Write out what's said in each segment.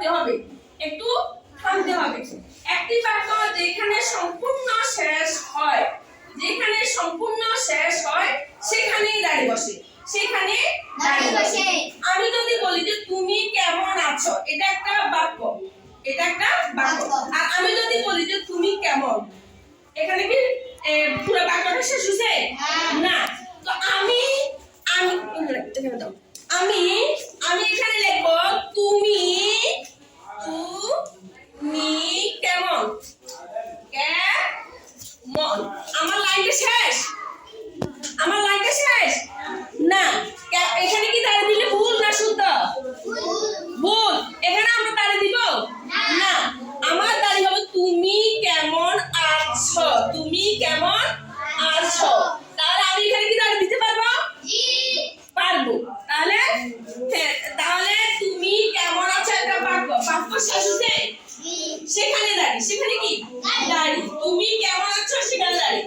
থামতে হবে, একটু থামতে হবে। একটি বাক্য যেখানে সম্পূর্ণ শেষ হয়, যেখানে সম্পূর্ণ শেষ হয় সেখানেই দাঁড়িয়ে বসে, সেখানে দাঁড়িয়ে বসে। আমি যদি বলি যে তুমি কেমন আছো, এটা একটা বাক্য, এটা একটা বাক্য। আর আমি যদি বলি যে তুমি কেমন, এখানে কি পুরো বাক্যটা শেষ হয়েছে? না। তো আমি আমি এখানে দাও, আমি আমি এখানে লিখবো তুমি তুমি কেমন, কেমন। আমার লাইনটা শেষ, আমার লাইনটা শেষ না। এখানে কি দাঁড়িয়ে দিলে ভুল না শুদ্ধ? ভুল। এখানে আমরা দাঁড়িয়ে দিব না, আমার দাঁড়িয়ে হবে তুমি কেমন আছো, তুমি কেমন আছো। তাহলে আমি এখানে কি দাঁড়িয়ে দিতে পারবো? পারবো। তাহলে হ্যাঁ, তাহলে তুমি কেমন আছো একটা বাক্য, বাক্য শেষ হচ্ছে সেখানে দাঁড়ি, সেখানে কি দাঁড়ি, তুমি কেমন আছো সেখানে দাঁড়ি।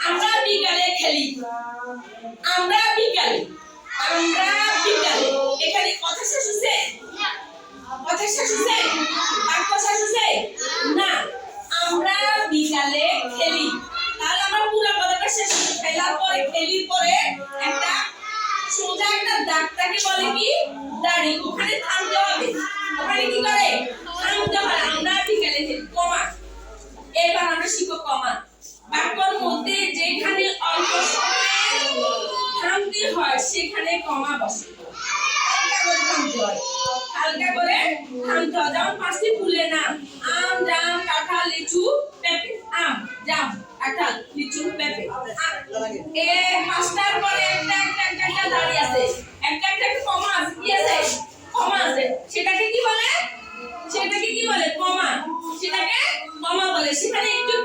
আমরা বিকালে খেলি, আমরা বিকালে, আমরা বিকালে, এখানে কথা শেষ হচ্ছে? কথা শেষ হচ্ছে? বাক্য শেষ হচ্ছে না। আমরা বিকালে খেলি, তাহলে আমরা পুরো কথাটা শেষ, খেলার পরে খেলির পরে একটা সোজা একটা দাগটাকে বলে কি দাড়ি, ওখানে থামতে হবে, ওখানে কি করে থামতে হয়। আমরা বিকালে খেলি, কমা। এবার আমরা শিখব কমা। বাক্যর মধ্যে যেখানে অল্প সময়ে থামতে হয় সেখানে কমা বসে, হালকা করে থামতে হয়, হালকা করে থামতে হয়। যেমন পাঁচটি ফুলের নাম, আম, জাম, কাঁঠাল, লিচু, পেঁপে। আম, জাম, কাঁঠাল, লিচু, পেঁপে। এই পাঁচটার পরে একটা একটা একটা একটা দাঁড়িয়ে আছে, একটা একটা কমা আছে, কি আছে? কমা আছে। সেটাকে কি বলে? সেটাকে কি বলে? কমা। সেটাকে কমা বলে। সেখানে একটু